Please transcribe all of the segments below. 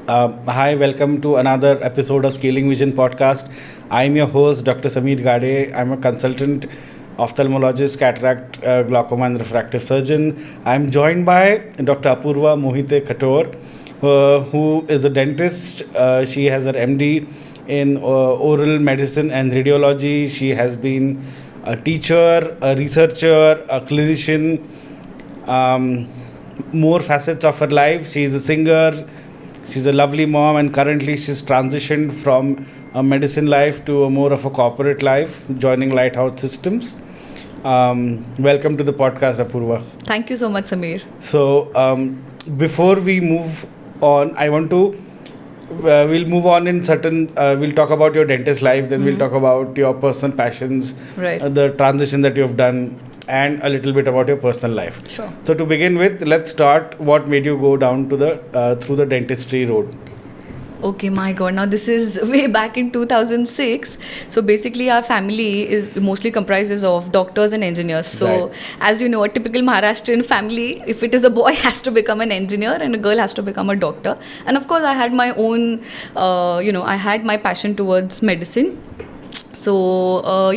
Hi, welcome to another episode of Scaling Vision podcast. I'm your host, Dr. Sameer Gade. I'm a consultant ophthalmologist, cataract, glaucoma, and refractive surgeon. I'm joined by Dr. Apurva Mohite Khator, who is a dentist. She has her MD in oral medicine and radiology. She has been a teacher, a researcher, a clinician, more facets of her life. She is a singer. She's a lovely mom, and currently she's transitioned from a medicine life to a more of a corporate life, joining Lighthouse Systems. Welcome to the podcast, Apurva. Thank you so much, Sameer. So, before we move on, I want to we'll move on in certain. We'll talk about your dentist life, then we'll talk about your personal passions, Right. The transition that you've done, and a little bit about your personal life. Sure. So to begin with, let's start. What made you go down to the through the dentistry road? Okay, my God. Now, this is way back in 2006. So, basically, our family is mostly comprises of doctors and engineers. So, Right. as you know, a typical Maharashtrian family, if it is a boy, has to become an engineer and a girl has to become a doctor. And of course, I had my own, I had my passion towards medicine. So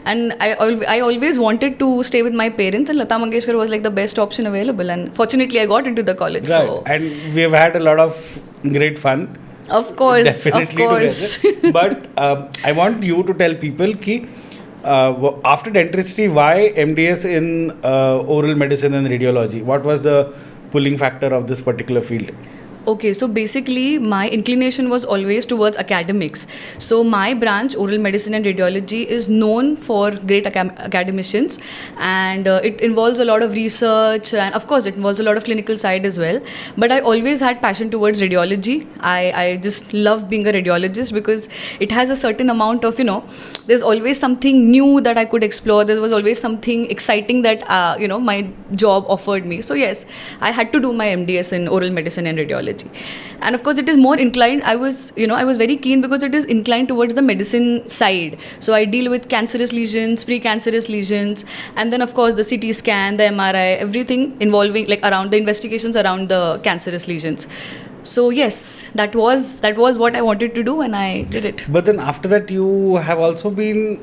and I always wanted to stay with my parents, and Lata Mangeshkar was like the best option available, and fortunately I got into the college. Right. So And we've had a lot of great fun. of course, Definitely of course. together. But I want you to tell people ki, after dentistry, why MDS in oral medicine and radiology? What was the pulling factor of this particular field? Okay, so basically my inclination was always towards academics. So my branch, oral medicine and radiology, is known for great academicians, and it involves a lot of research, and of course it involves a lot of clinical side as well. But I always had passion towards radiology. I just love being a radiologist because it has a certain amount of, there's always something new that I could explore. There was always something exciting that, my job offered me. So yes, I had to do my MDS in oral medicine and radiology. And of course it is more inclined. I was very keen because it is inclined towards the medicine side. So I deal with cancerous lesions, pre-cancerous lesions, and then of course the CT scan, the MRI, everything involving like around the investigations around the cancerous lesions. So yes, that was what I wanted to do, and I did it. But then after that, you have also been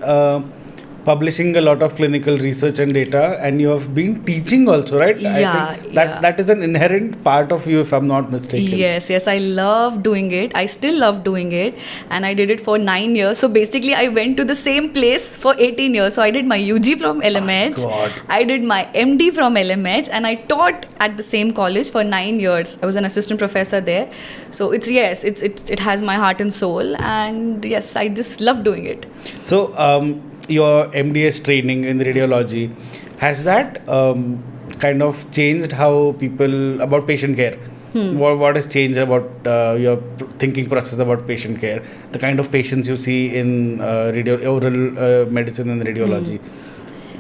publishing a lot of clinical research and data, and you have been teaching also, right? I think that is an inherent part of you, if I'm not mistaken. Yes, I love doing it. I still love doing it, and I did it for 9 years. So basically, I went to the same place for 18 years. So I did my UG from LMH, God. I did my MD from LMH, and I taught at the same college for 9 years. I was an assistant professor there. So it has my heart and soul, and yes, I just love doing it. So, your MDS training in radiology, has that kind of changed how people about patient care? What has changed about your thinking process about patient care? The kind of patients you see in oral medicine and radiology.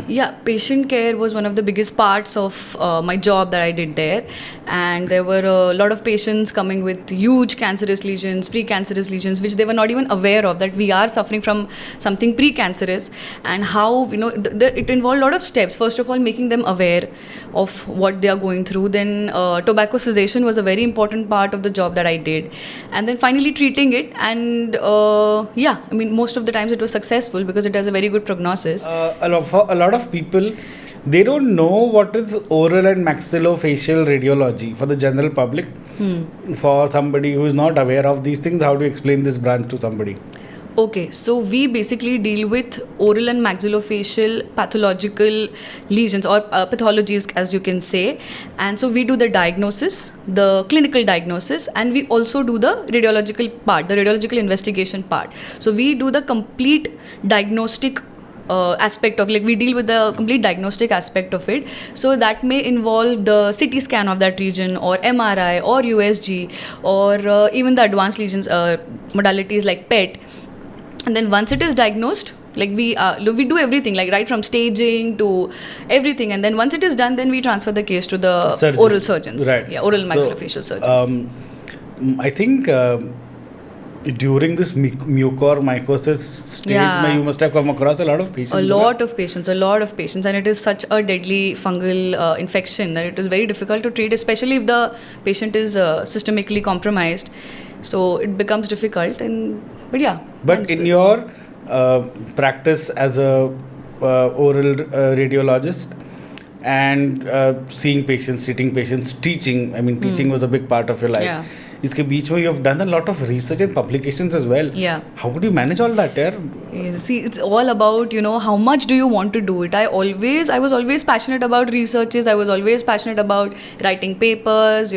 Yeah, patient care was one of the biggest parts of my job that I did there, and there were a lot of patients coming with huge cancerous lesions, pre-cancerous lesions, which they were not even aware of, that we are suffering from something pre-cancerous, and how it involved a lot of steps. First of all, making them aware of what they are going through. Then tobacco cessation was a very important part of the job that I did, and then finally treating it. And most of the times it was successful because it has a very good prognosis. A lot of people, they don't know what is oral and maxillofacial radiology for the general public. For somebody who is not aware of these things, how do you explain this branch to somebody? Okay, so we basically deal with oral and maxillofacial pathological lesions or pathologies, as you can say. And so we do the diagnosis, the clinical diagnosis, and we also do the radiological part, the radiological investigation part. So we do the complete diagnostic aspect of, like, we deal with the complete diagnostic aspect of it. So that may involve the CT scan of that region, or MRI, or USG, or even the advanced lesions modalities like PET. And then once it is diagnosed, like we do everything, like right from staging to everything, and then once it is done, then we transfer the case to the oral surgeons. Right. Yeah, oral and maxillofacial surgeons. I think during this mucormycosis stage, you must have come across a lot of patients. A lot of patients, and it is such a deadly fungal infection that it is very difficult to treat, especially if the patient is systemically compromised. So it becomes difficult, But in your practice as a oral radiologist and seeing patients, treating patients, teaching, teaching was a big part of your life. Yeah. इसके बीच में you have done a lot of research and publications as well. Yeah. How could you manage all that, yaar? See, it's all about, how much do you want to do it. I was always passionate about researches. I was always passionate about writing papers,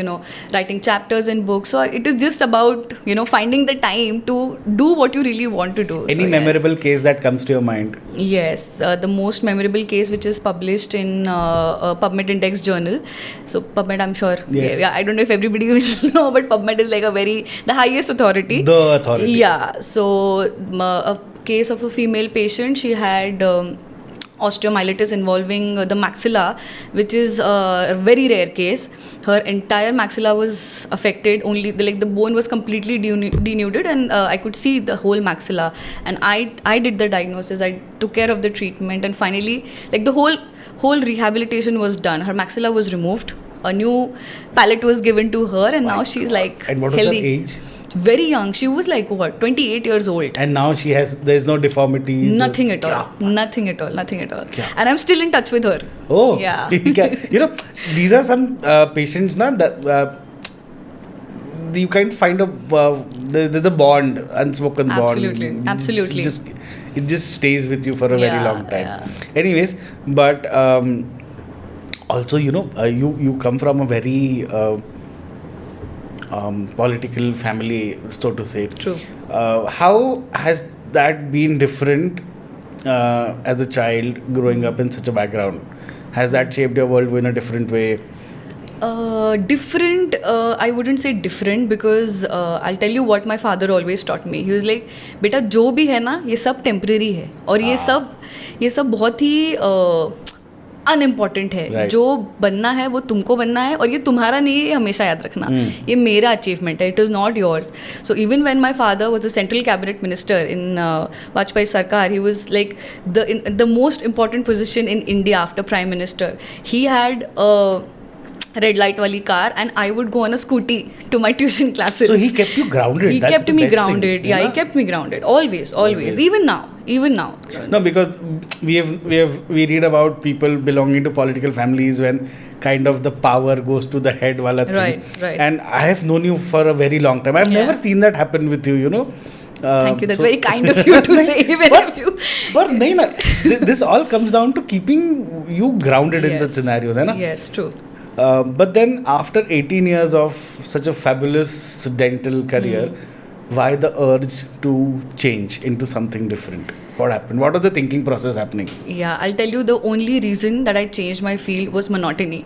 writing chapters in books. So it is just about, finding the time to do what you really want to do. Any memorable case that comes to your mind? Yes, the most memorable case which is published in PubMed Index journal. So PubMed, I'm sure. Yes. Yeah, I don't know if everybody will know, but PubMed is like the highest authority. The authority. Yeah. So a case of a female patient, she had osteomyelitis involving the maxilla, which is a very rare case. Her entire maxilla was affected. Only the bone was completely denuded, and I could see the whole maxilla. And I did the diagnosis. I took care of the treatment, and finally, the whole rehabilitation was done. Her maxilla was removed. A new palate was given to her, and now she's And what was healthy. her age? Very young. She was 28 years old. And now there's no deformity. Nothing at all. Nothing at all. And I'm still in touch with her. Oh. Yeah. These are some patients that you can find there's a bond, unspoken bond. Absolutely. It just stays with you for a very long time. Yeah. Anyways, but also, you come from a very political family, so to say. True. How has that been different as a child growing up in such a background? Has that shaped your worldview in a different way? Different, I wouldn't say different, because I'll tell you what my father always taught me. He was like, beta jo bhi hai na, ye sab temporary hai, aur ye sab बहुत ही unimportant है. Right. जो बनना है वो तुमको बनना है, और ये तुम्हारा नहीं है, ये हमेशा याद रखना. ये मेरा अचीवमेंट है, it is not yours. So even when my father was a central cabinet minister in Vajpayee sarkar, he was like the most important position in India after prime minister. He had red light wali car, and I would go on a scooty to my tuition classes. So he kept you grounded. He That's kept the me best grounded. thing, Yeah, he kept me grounded. Always. Even now. No, because we read about people belonging to political families when kind of the power goes to the head wala thing. Right. And I have known you for a very long time. I've never seen that happen with you, Thank you. That's very kind of you to say. But this all comes down to keeping you grounded in the scenarios, है ना? Yes, true. But then after 18 years of such a fabulous dental career, why the urge to change into something different? What happened? What was the thinking process happening? Yeah, I'll tell you, the only reason that I changed my field was monotony.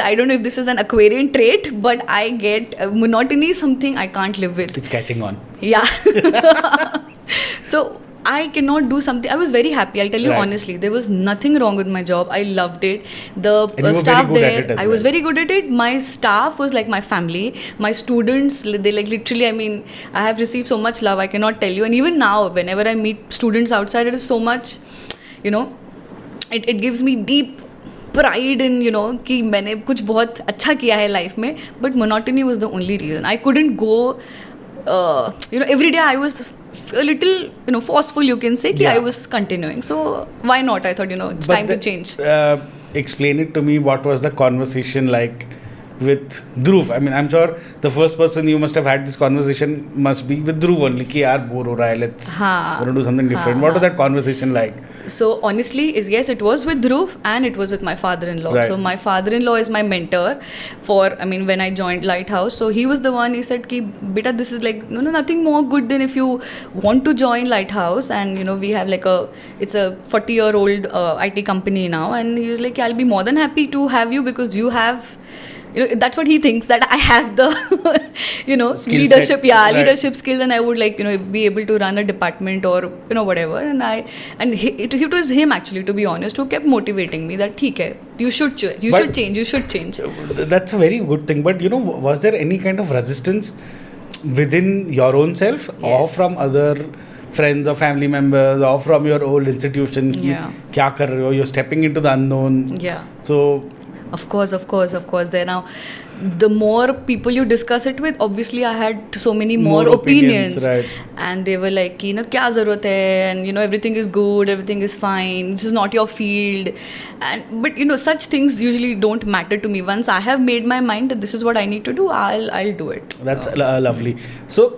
I don't know if this is an Aquarian trait, but I get monotony is something I can't live with. It's catching on. Yeah. So I cannot do something. I was very happy. I'll tell you honestly. There was nothing wrong with my job. I loved it. The staff there, I was very good at it. My staff was like my family. My students, they literally, I have received so much love. I cannot tell you. And even now, whenever I meet students outside, it is so much, it gives me deep pride in, कि मैंने कुछ बहुत अच्छा किया है life में. But monotony was the only reason. I couldn't go, every day I was a little, forceful, you can say, I was continuing. So why not? I thought, it's time to change. Explain it to me. What was the conversation like with Dhruv? I'm sure the first person you must have had this conversation must be with Dhruv only. Ki yaar, bore ho raha hai, let's do something different. What was that conversation like? So honestly, yes, it was with Dhruv and it was with my father-in-law. Right. So my father-in-law is my mentor when I joined Lighthouse. So he was the one, he said, ki, beta, this is like, nothing more good than if you want to join Lighthouse. And, we have it's a 40-year-old IT company now. And he was like, I'll be more than happy to have you because you have... that's what he thinks, that I have the, leadership, leadership skills, and I would be able to run a department or, whatever. And it was him actually, to be honest, who kept motivating me that, theek hai, you should change. That's a very good thing. But, was there any kind of resistance within your own self or Yes. from other friends or family members or from your old institution? कि Yeah. क्या कर रहे हो? You're stepping into the unknown. Yeah. So Of course. There now, the more people you discuss it with, obviously I had so many more opinions, right. and they were like, क्या ज़रूरत है, and everything is good, everything is fine. This is not your field, but such things usually don't matter to me. Once I have made my mind that this is what I need to do, I'll do it. That's lovely. So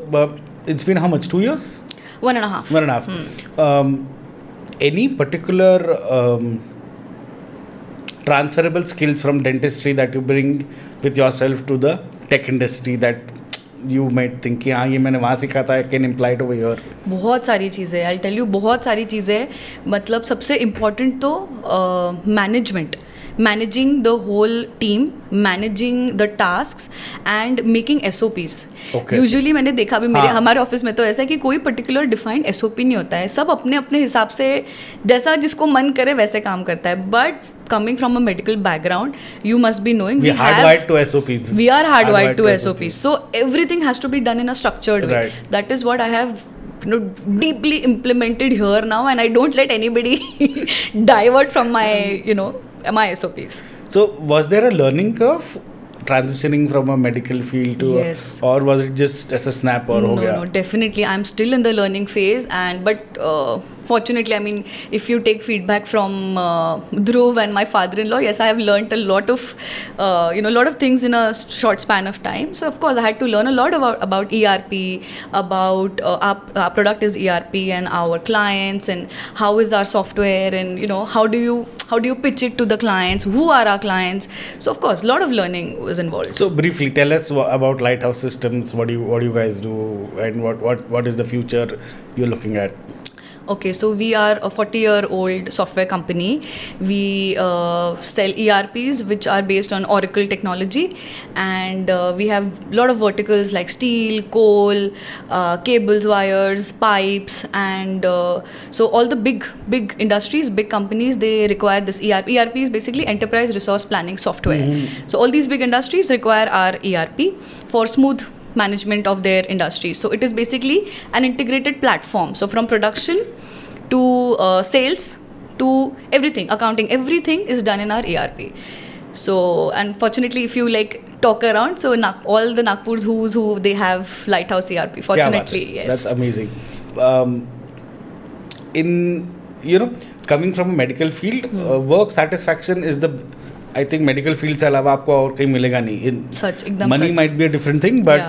it's been how much? 2 years? 1.5. 1.5. Any particular transferable skills from dentistry that you bring with yourself to the tech industry that you might think कि हाँ ये मैंने वहाँ सीखा था, I can apply it over here? बहुत सारी चीज़ें, I'll tell you, बहुत सारी चीज़ें. मतलब सबसे इम्पोर्टेंट तो management, managing the whole team, managing the tasks and making SOPs. Okay. Usually मैंने देखा भी हमारे ऑफिस में तो ऐसा है कि कोई पर्टिकुलर डिफाइंड SOP नहीं होता है. सब अपने अपने हिसाब से जैसा जिसको मन करे वैसे काम करता है. But coming from a medical background, you must be knowing we are hardwired to SOPs. We are hardwired to SOPs. So everything has to be done in a structured way. Right. That is what I have deeply implemented here now, and I don't let anybody divert from my my SOPs. So was there a learning curve transitioning from a medical field to Yes. or was it just as a snap or ho gaya? No, definitely. I'm still in the learning phase, but fortunately, I mean, if you take feedback from Dhruv and my father-in-law, yes, I have learned a lot of, lot of things in a short span of time. So of course, I had to learn a lot about ERP, about our product is ERP and our clients, and how is our software, and how do you pitch it to the clients, who are our clients. So of course, a lot of learning was involved. So briefly, tell us about Lighthouse Systems. What do you guys do, and what is the future you're looking at? Okay, so we are a 40-year-old software company. We sell ERPs which are based on Oracle technology, and we have a lot of verticals like steel, coal, cables, wires, pipes, and so all the big industries, big companies, they require this ERP. ERP is basically enterprise resource planning software. Mm-hmm. So all these big industries require our ERP for smooth management of their industry. So it is basically an integrated platform. So from production to sales to everything, accounting, everything is done in our ERP. So unfortunately, if you talk around, so all the Nagpur's who's who, they have Lighthouse ERP. Fortunately, yes. That's amazing. Coming from a medical field, work satisfaction is I think medical field से अलावा आपको और कहीं मिलेगा नहीं. Such, एकदम Money such. might be a different thing, but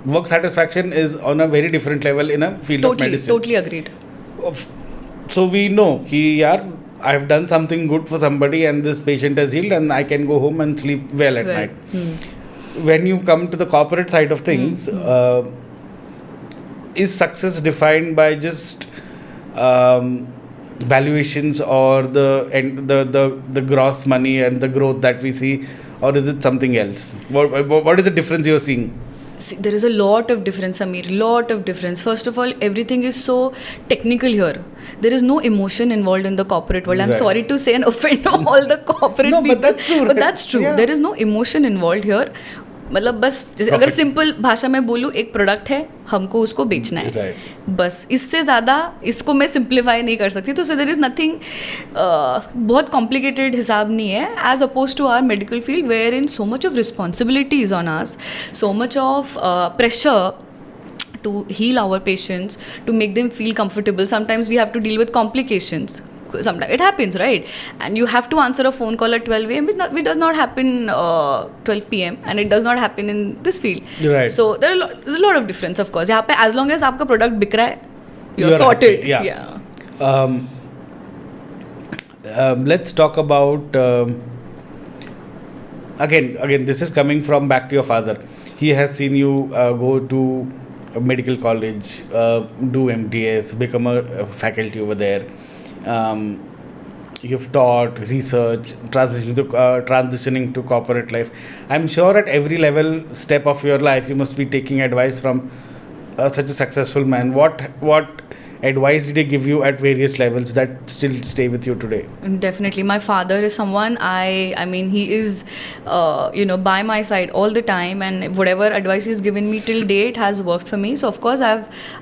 work satisfaction is on a very different level in a field of medicine. Totally agreed. So we know that I have done something good for somebody and this patient has healed and I can go home and sleep well at night. When you come to the corporate side of things, is success defined by just valuations or the gross money and the growth that we see, or is it something else? What is the difference you're seeing? See, there is a lot of difference, Samir. Lot of difference. First of all, everything is so technical here. There is no emotion involved in the corporate world. I'm Right. sorry to say and offend all the corporate No, people. but that's true, But right? that's true. Yeah. There is no emotion involved here. मतलब बस जैसे अगर Profit. Simple भाषा में बोलूँ, एक product है, हमको उसको बेचना है. Right. बस इससे ज़्यादा इसको मैं सिंप्लीफाई नहीं कर सकती. तो देयर इज़ नथिंग, बहुत कॉम्प्लिकेटेड हिसाब नहीं है as opposed to our medical field where in so much of responsibilities on us, so much of pressure to heal our patients, to make them feel comfortable. Sometimes we have to deal with complications. Sometimes it happens, right? And you have to answer a phone call at 12 a.m. which does not happen 12 p.m. and it does not happen in this field. Right. So there's a lot of difference, of course. यहाँ पे as long as आपका product बिक रहा है, you're sorted. happy, yeah. Let's talk about again this is coming from back to your father. He has seen you go to a medical college, do MDS, become a faculty over there. You've taught, research, transitioning to corporate life. I'm sure at every step of your life, you must be taking advice from such a successful man. What advice did he give you at various levels that still stay with you today? Definitely, my father is someone I mean he is, by my side all the time, and whatever advice he's given me till date has worked for me. So of course I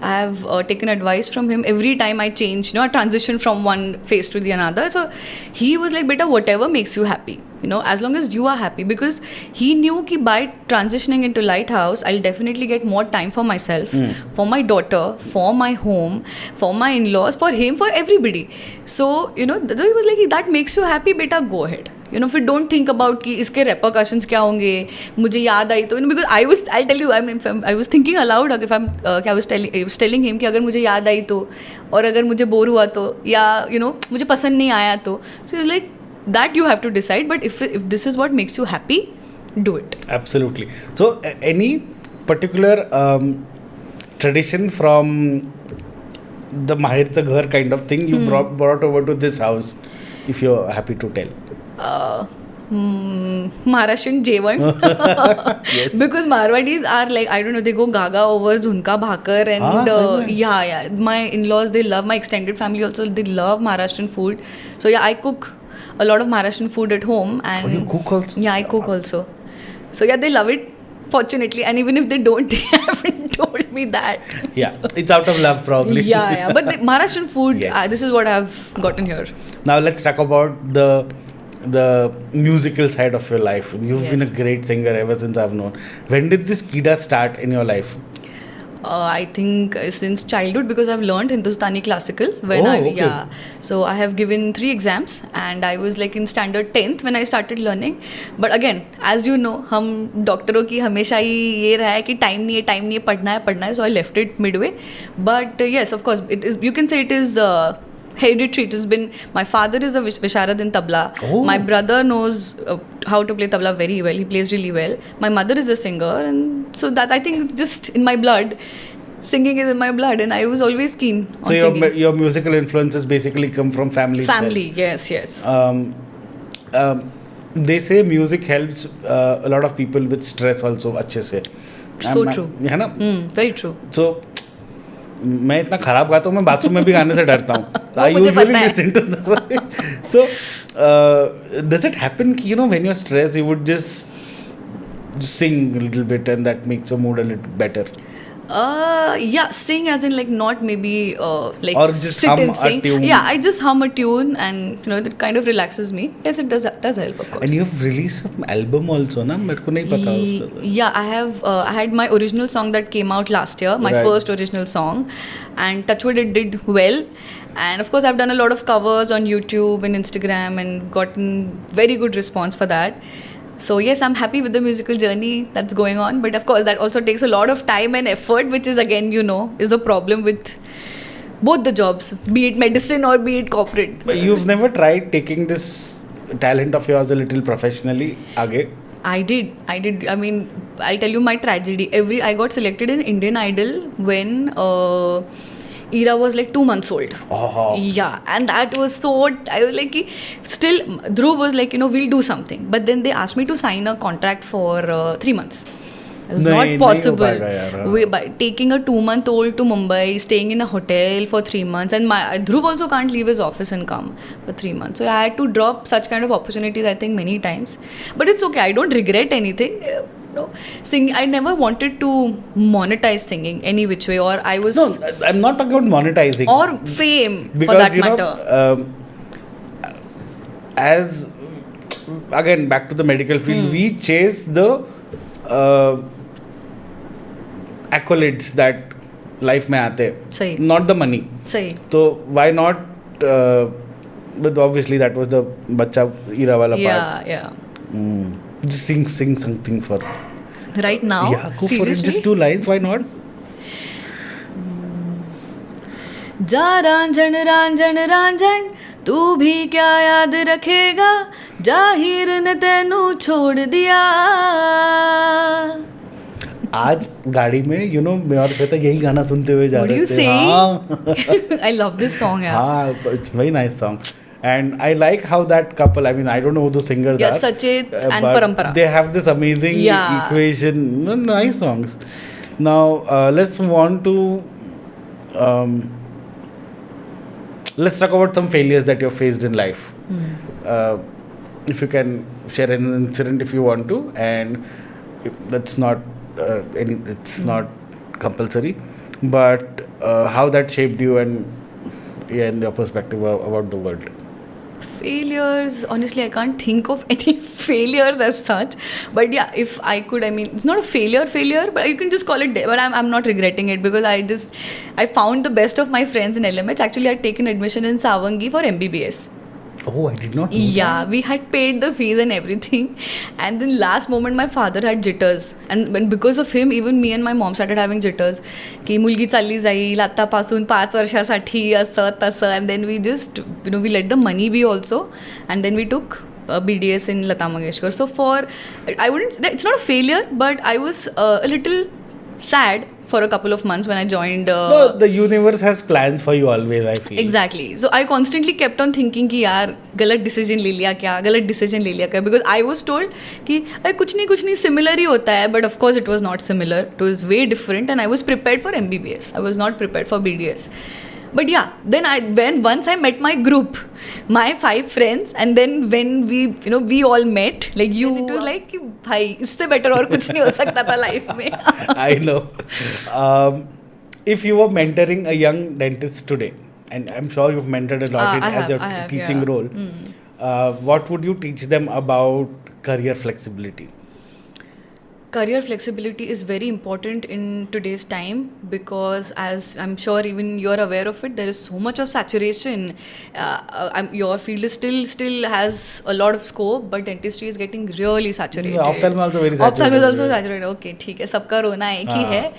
have taken advice from him every time I change, I transition from one phase to the another. So he was like, "Beta, whatever makes you happy, as long as you are happy," because he knew कि by transitioning into Lighthouse, I'll definitely get more time for myself, for my daughter, for my home, for my in-laws, for him, for everybody. So, he was like, that makes you happy, beta, go ahead. फिर don't think about कि इसके repercussions क्या होंगे, मुझे याद आई तो, because I'll tell you, I was thinking aloud, if I was telling him कि अगर मुझे याद आई तो, और अगर मुझे बोर हुआ तो, या मुझे पसंद नहीं आया तो. So he was like, that you have to decide, but if this is what makes you happy, do it. Absolutely. So any particular tradition from the Mahir's Ghar kind of thing you brought over to this house, if you're happy to tell? Maharashtrian Jevan. Yes. Because Marwadis are like, I don't know, they go gaga over zunka bhakar, and yeah, my in-laws, they love, my extended family also, they love Maharashtrian food. So yeah, I cook a lot of Maharashtrian food at home. And you cook also? Yeah, I cook also. So yeah, they love it, fortunately, and even if they don't, they haven't told me that. Yeah, it's out of love probably. Yeah, but the Maharashtrian food, Yes. this is what I've gotten here. Now let's talk about the musical side of your life. You've been a Yes. great singer ever since I've known. When did this Kida start in your life? I think since childhood, because I've learned Hindustani classical when okay. So I have given 3 exams, and I was like in standard 10th when I started learning. But again, as you know, हम डॉक्टरों की हमेशा ही ये रहा है कि time नहीं है पढ़ना है. So I left it midway. But yes, of course, it is. You can say it is. Hereditary. It has been, my father is a Visharad in tabla. My brother knows how to play tabla very well. He plays really well. My mother is a singer, and so that I think just in my blood. Singing is in my blood, and I was always keen on singing. So your musical influences basically come from family. Family, itself. yes. They say music helps a lot of people with stress also अच्छे से. So true. है ना? Very true. So मैं इतना खराब गाता हूँ, मैं बाथरूम में भी गाने से डरता हूँ. I मुझे usually पता है. listen to the So does it happen कि when you're stressed you would just sing a little bit and that makes your mood a little better? Yeah, sing as in like not maybe like or just sit hum and a sing. tune. Yeah, I just hum a tune, and that kind of relaxes me. Yes, it does help, of course. And you've released an album also, na? मेरे को नहीं पता उसका. Yeah, I had my original song that came out last year, my Right. first original song, and touchwood it did well. And of course, I've done a lot of covers on YouTube and Instagram and gotten very good response for that. So yes, I'm happy with the musical journey that's going on. But of course, that also takes a lot of time and effort, which is again, is a problem with both the jobs, be it medicine or be it corporate. But you've never tried taking this talent of yours a little professionally आगे? I did. I mean, I'll tell you my tragedy. I got selected in Indian Idol when Ira was like 2 months old. Oh. Yeah, and that was so. I was like, still, Dhruv was like, we'll do something. But then they asked me to sign a contract for 3 months. It was not possible. नहीं हो पाएगा यार. By taking a 2-month-old to Mumbai, staying in a hotel for 3 months, and Dhruv also can't leave his office and come for 3 months. So I had to drop such kind of opportunities, I think, many times. But it's okay. I don't regret anything. Singing, I never wanted to monetize singing any which way, or I was. No, I'm not talking about monetizing. Or fame, because, for that matter. As again back to the medical field, we chase the accolades that life में आते हैं. सही. Not the money. सही. So why not? But obviously that was the बच्चा ईरा वाला part. Yeah. Just sing something for. Right now. Yeah, go seriously? for it. Just 2 lines. Why not? जा रांझन रांझन रांझन तू भी क्या याद रखेगा जाहिर ने तेनू छोड़ दिया. आज गाड़ी में मैं और श्वेता यही गाना सुनते हुए जा रहे थे. हाँ. I love this song. Yeah. हाँ, it's very nice song. And I like how that couple, I mean, I don't know who the singers Yeah, are. Sachit and but Parampara. They have this amazing equation. Nice songs. Now, let's move on to let's talk about some failures that you've faced in life. Uh, if you can share an incident if you want to, and that's not it's not compulsory, but how that shaped you and in your perspective about the world. Failures, honestly, I can't think of any failures as such, but yeah, if I could, I mean, it's not a failure, but you can just call it, but I'm not regretting it, because I found the best of my friends in LMH. Actually, I had taken admission in Savangi for MBBS. Oh, I did not know Yeah, that. we had paid the fees and everything, and then last moment my father had jitters, and because of him, even me and my mom started having jitters, की मुलगी चालली जाईल आतापासून 5 वर्षासाठी असं तसं, and then we just, we let the money be also, and then we took BDS in Lata Mangeshkar. So I wouldn't, it's not a failure, but I was a little sad for a couple of months when I joined. The universe has plans for you always, I feel. Exactly. So I constantly kept on thinking कि यार गलत decision ले लिया क्या, because I was told कि अरे कुछ नहीं similar ही होता है, but of course it was not similar. It was way different, and I was prepared for MBBS. I was not prepared for BDS. But yeah, then once I met my group, my 5 friends, and then when we all met, like you, it was like कि भाई इससे better और कुछ नहीं हो सकता था life में. I know. If you were mentoring a young dentist today, and I'm sure you've mentored a lot as your teaching role, what would you teach them about career flexibility? Career flexibility is very important in today's time, because as I'm sure even you're aware of it, there is so much of saturation. Your field is still has a lot of scope, but dentistry is getting really saturated. Ophthalm also very saturated. Ophthalm is also saturated. Okay, ठीक है, सबका रोना एक ही है.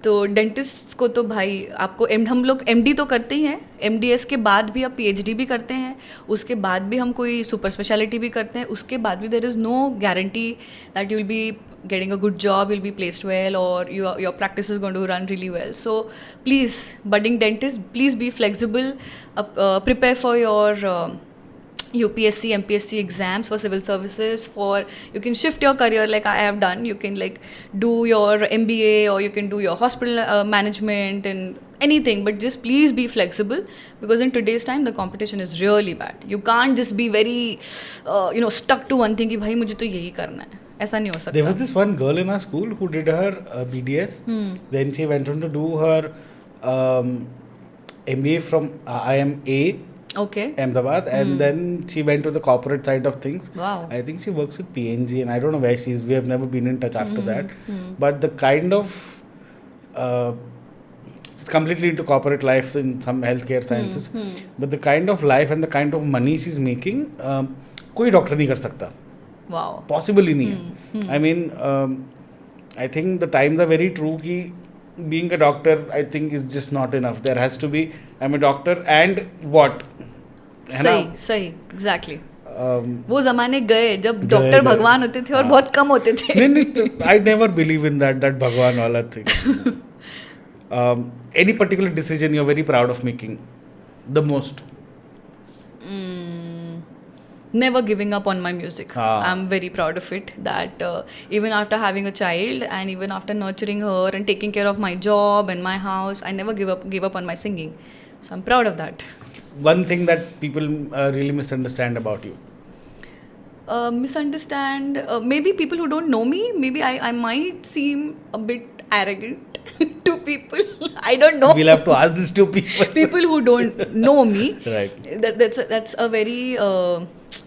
तो dentist को तो भाई आपको हम लोग MD तो करते ही हैं, MDS के बाद भी आप PhD भी करते हैं, उसके बाद भी हम कोई सुपर स्पेशलिटी भी करते हैं, उसके बाद भी there is no guarantee that you will be getting a good job, you'll be placed well, or your practice is going to run really well. So please, budding dentists, please be flexible, prepare for your UPSC, MPSC exams for civil services. You can shift your career like I have done. You can like do your MBA, or you can do your hospital management and anything, but just please be flexible, because in today's time the competition is really bad. You can't just be very stuck to one thing कि भाई मुझे तो यही करना है, ऐसा नहीं हो सकता. There was this one girl in our school who did her BDS. Then she went on to do her MBA from IMA. Okay. Ahmedabad, and then she went to the corporate side of things. Wow. I think she works with PNG, and I don't know where she is. We have never been in touch after that. But the kind of it's completely into corporate life in some healthcare sciences. But the kind of life and the kind of money she's making, कोई doctor नहीं कर सकता. Wow. Possible ही नहीं है. I mean, I think the times are very true कि being a doctor, I think, is just not enough. There has to be, I'm a doctor and what? सही exactly. वो जमाने गए जब डॉक्टर भगवान होते थे और बहुत कम होते थे. नहीं, I never believe in that भगवान वाला thing. Any particular decision you're very proud of making the most? Never giving up on my music. I'm very proud of it, that even after having a child and even after nurturing her and taking care of my job and my house, I never give up on my singing. So I'm proud of that. One thing that people really misunderstand about you? Maybe people who don't know me, maybe I might seem a bit arrogant to people. I don't know. We'll have to ask this to people. People who don't know me. Right. That's a very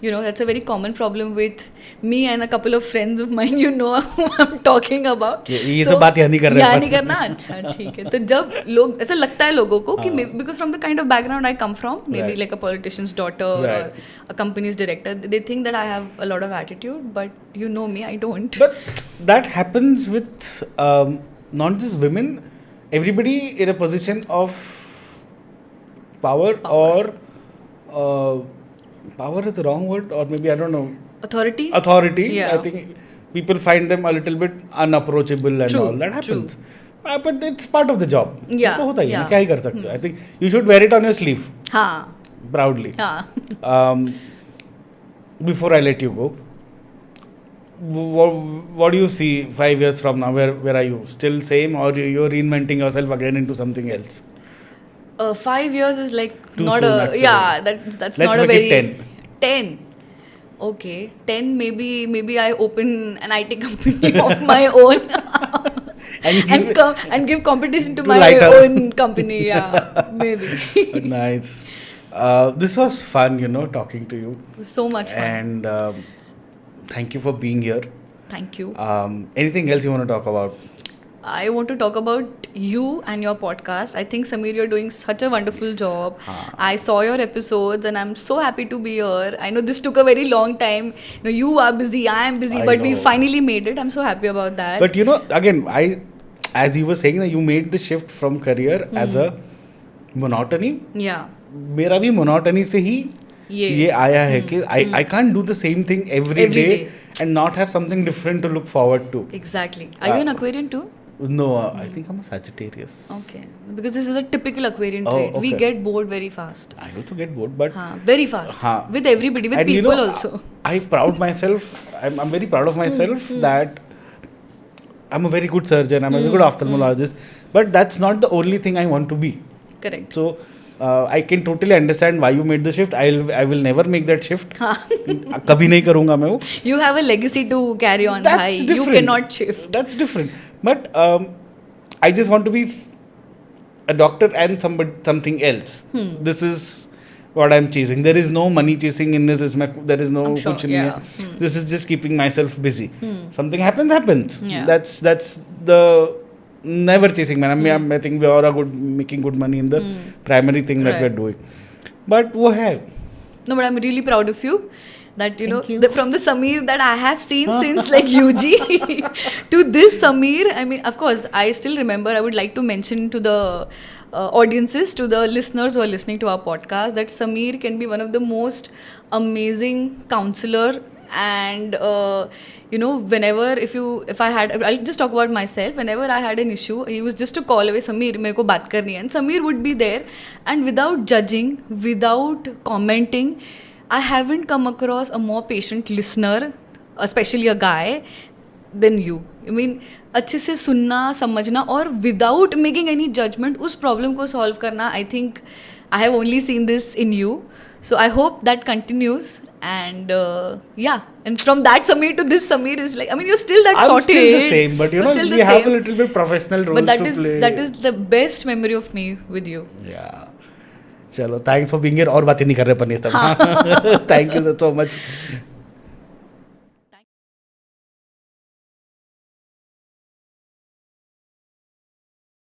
that's a very common problem with me and a couple of friends of mine. You know who I'm talking about. ये सब बात यहाँ नहीं कर रहे हैं. यहाँ नहीं करना. अच्छा ठीक है. तो जब लोग ऐसा लगता है लोगों को कि because from the kind of background I come from, maybe like a politician's daughter or a company's director, they think that I have a lot of attitude, but you know me, I don't. But that happens with not just women, everybody in a position of power. Or power is the wrong word, or maybe I don't know. Authority. Yeah. I think people find them a little bit unapproachable and all that happens. But it's part of the job. Yeah. तो होता ही है, क्या ही कर सकते हो. I think you should wear it on your sleeve. हाँ. Proudly. हाँ. Before I let you go, what do you see 5 years from now? Where are you? Still same, or you're reinventing yourself again into something else? 5 years is like Too not soon, a actually. yeah. That's Let's not a make it very 10. 10. Okay, 10. Maybe I open an IT company of my own and give competition to my Lighthouse. own company. Yeah, maybe. Nice. This was fun, talking to you. So much fun. And thank you for being here. Thank you. Anything else you want to talk about? I want to talk about you and your podcast. I think, Sameer, you're doing such a wonderful job. I saw your episodes and I'm so happy to be here. I know this took a very long time. You are busy, I am busy, but we know. finally made it. I'm so happy about that. But again, as you were saying, that you made the shift from career as a monotony. Yeah. मेरा भी monotony से ही ये आया है कि I can't do the same thing every day and not have something different to look forward to. Exactly. Are you an Aquarian too? No, I think I'm a Sagittarius. Okay. Because this is a typical Aquarian Oh, trait. We okay. get bored very fast. I also get bored, but Very fast. With everybody, with and people also. I'm very proud of myself that I'm a very good surgeon, I'm a very good ophthalmologist, but that's not the only thing I want to be. Correct. So I can totally understand why you made the shift. I will never make that shift. कभी नहीं करूँगा मैं वो. You have a legacy to carry on. That's Bhai. different. You cannot shift. That's different. But I just want to be a doctor and something else. This is what I'm chasing. There is no money chasing in this. There is no I'm sure, kuch nahi yeah. hai. This is just keeping myself busy. Something happens. Yeah. That's the never chasing man. I think we all are making good money in the primary thing that Right. we're doing. But वो है. No, but I'm really proud of you. That Thank you. from the Sameer that I have seen since like UG to this Sameer. I mean, of course, I still remember. I would like to mention to the audiences, to the listeners who are listening to our podcast, that Sameer can be one of the most amazing counselor. And whenever I'll just talk about myself. Whenever I had an issue, he was just to call away, Sameer, मेरे को बात करनी है, and Sameer would be there, and without judging, without commenting. I haven't come across a more patient listener, especially a guy, than you. I mean, अच्छे से सुनना, समझना, और without making any judgment, उस problem को solve करना. I think I have only seen this in you. So I hope that continues. And and from that Sameer to this Sameer is like, I mean, you're still that I'm sorted. still the same, but You're still we the have same. a little bit professional roles But to play. that is the best memory of me with you. Yeah. चलो, thanks for being here. और बातें नहीं कर रहे पर नहीं सब. Thank you so much.